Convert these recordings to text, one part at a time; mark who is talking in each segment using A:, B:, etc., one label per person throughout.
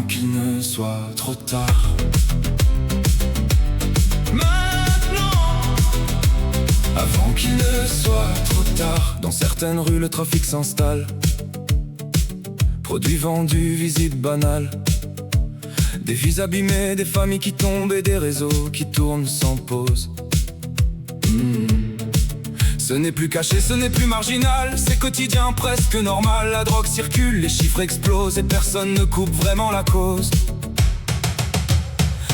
A: qu'il ne soit trop tard. Avant qu'il ne soit trop tard. Dans certaines rues le trafic s'installe, produits vendus, visites banales, des vies abîmées, des familles qui tombent et des réseaux qui tournent sans pause. Ce n'est plus caché, ce n'est plus marginal, c'est quotidien, presque normal. La drogue circule, les chiffres explosent et personne ne coupe vraiment la cause.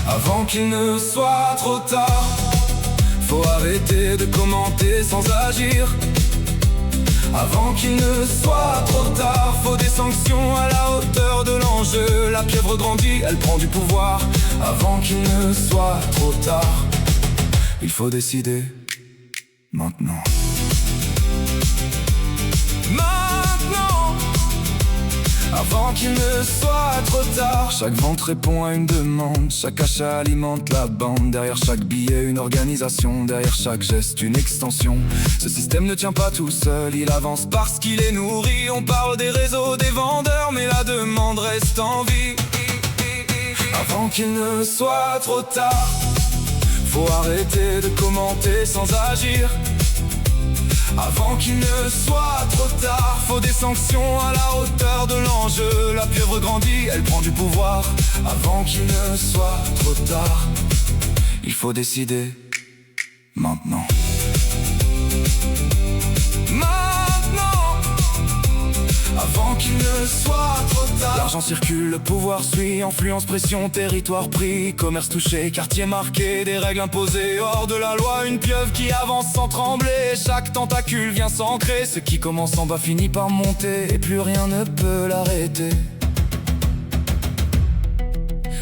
A: Avant qu'il ne soit trop tard, faut arrêter de commenter sans agir. Avant qu'il ne soit trop tard, faut des sanctions à la hauteur de l'enjeu. La pieuvre grandit, elle prend du pouvoir. Avant qu'il ne soit trop tard, il faut décider maintenant. Maintenant, avant qu'il ne soit trop tard. Chaque vente répond à une demande, chaque achat alimente la bande. Derrière chaque billet une organisation, derrière chaque geste une extension. Ce système ne tient pas tout seul, il avance parce qu'il est nourri. On parle des réseaux, des vendeurs, mais la demande reste en vie. Avant qu'il ne soit trop tard, faut arrêter de commenter sans agir. Avant qu'il ne soit trop tard, faut des sanctions à la hauteur de l'enjeu. La pieuvre grandit, elle prend du pouvoir. Avant qu'il ne soit trop tard, il faut décider maintenant. Maintenant, avant qu'il ne soit trop tard. L'argent circule, le pouvoir suit, influence, pression, territoire pris, commerce touché, quartier marqué, des règles imposées hors de la loi. Une pieuvre qui avance sans trembler, chaque tentacule vient s'ancrer. Ce qui commence en bas finit par monter et plus rien ne peut l'arrêter.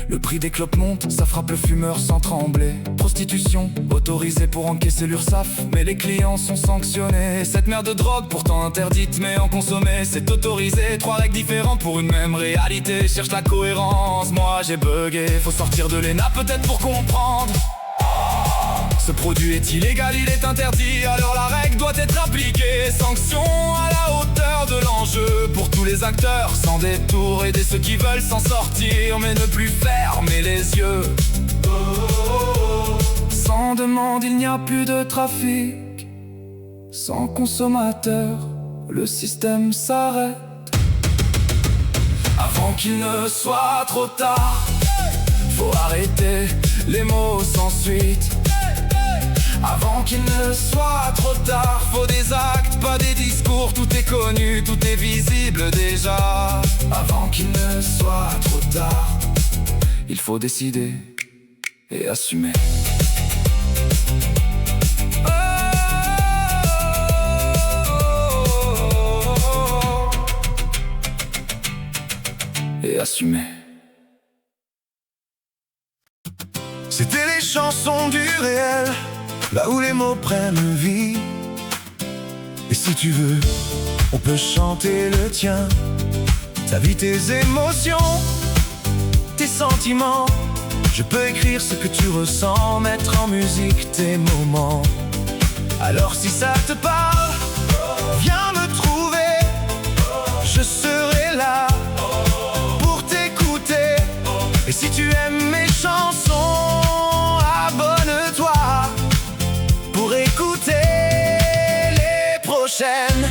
A: Le prix des clopes monte, ça frappe le fumeur sans trembler. Prostitution, autorisée pour encaisser l'URSSAF, mais les clients sont sanctionnés. Cette merde de drogue, pourtant interdite, mais en consommer, c'est autorisé. Trois règles différentes pour une même réalité, cherche la cohérence. Moi j'ai bugué, faut sortir de l'ENA peut-être pour comprendre. Ce produit est illégal, il est interdit, alors la règle doit être appliquée. Sanction à la hauteur de l'enjeu pour tous les acteurs, sans détour, aider ceux qui veulent s'en sortir, mais ne plus fermer les yeux. Sans demande, il n'y a plus de trafic. Sans consommateur, le système s'arrête. Avant qu'il ne soit trop tard, faut arrêter les mots sans suite. Avant qu'il ne soit trop tard, faut des actes, pas des discours. Tout est connu, tout est visible déjà. Avant qu'il ne soit trop tard, il faut décider et assumer. Et assumer.
B: C'était les chansons du réel, là où les mots prennent vie. Et si tu veux, on peut chanter le tien. Ta vie, tes émotions, tes sentiments. Je peux écrire ce que tu ressens, mettre en musique tes moments. Alors si ça te parle, viens me trouver. Je serai là pour t'écouter. Et si tu aimes mes chansons, abonne-toi pour écouter les prochaines.